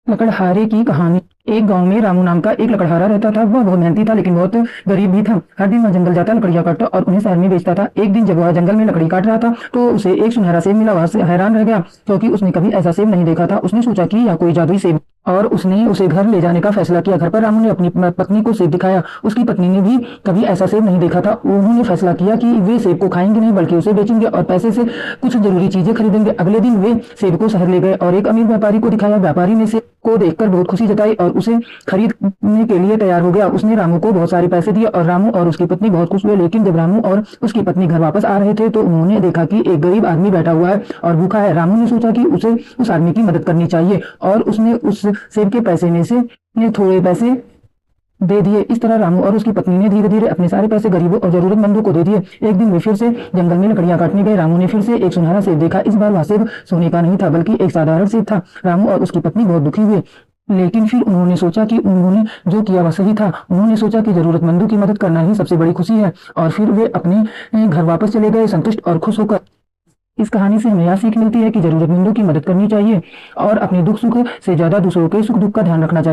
लकड़हारे की कहानी। एक गांव में रामू नाम का एक लकड़हारा रहता था। वह बहुत मेहनती था लेकिन बहुत गरीब भी था। हर दिन वह जंगल जाता, लकड़ियां काटता और उन्हें शहर में बेचता था। एक दिन जब वह जंगल में लकड़ी काट रहा था तो उसे एक सुनहरा सेब मिला। वह हैरान रह गया क्योंकि उसने कभी ऐसा सेब नहीं देखा था। उसने सोचा कि यह कोई जादुई सेब, और उसने उसे घर ले जाने का फैसला किया। घर पर रामू ने अपनी पत्नी को सेब दिखाया। उसकी पत्नी ने भी कभी ऐसा सेब नहीं देखा था। उन्होंने फैसला किया कि वे सेब को खाएंगे नहीं बल्कि उसे बेचेंगे और पैसे से कुछ जरूरी चीजें खरीदेंगे। अगले दिन वे सेब को शहर ले गए और एक अमीर व्यापारी को दिखाया। व्यापारी ने सेब को देखकर बहुत खुशी जताई और उसे खरीदने के लिए तैयार हो गया। उसने रामू को बहुत सारे पैसे दिए और रामू और उसकी पत्नी बहुत खुश हुए। लेकिन जब रामू और उसकी पत्नी घर वापस आ रहे थे तो उन्होंने देखा कि एक गरीब आदमी बैठा हुआ है और भूखा है। रामू ने सोचा कि उसे उस आदमी की मदद करनी चाहिए और उसने उस सेब के पैसे में से थोड़े पैसे दे दिए। इस तरह रामू और उसकी पत्नी ने धीरे धीरे अपने सारे पैसे गरीबों और जरूरतमंदों को दे दिए। एक दिन वे फिर से जंगल में लकड़ियां काटने गए। रामू ने फिर से एक सुनहरा सेब देखा। इस बार वह सेब सोने का नहीं था बल्कि एक साधारण सेब था। रामू और उसकी पत्नी बहुत दुखी हुए, लेकिन फिर उन्होंने सोचा कि उन्होंने जो किया वह सही था। उन्होंने सोचा कि जरूरतमंदों की मदद करना ही सबसे बड़ी खुशी है और फिर वे अपने घर वापस चले गए, संतुष्ट और खुश होकर। इस कहानी से हमें यह सीख मिलती है कि जरूरतमंदों की मदद करनी चाहिए और अपने दुख सुख से ज्यादा दूसरों के सुख दुख का ध्यान रखना चाहिए।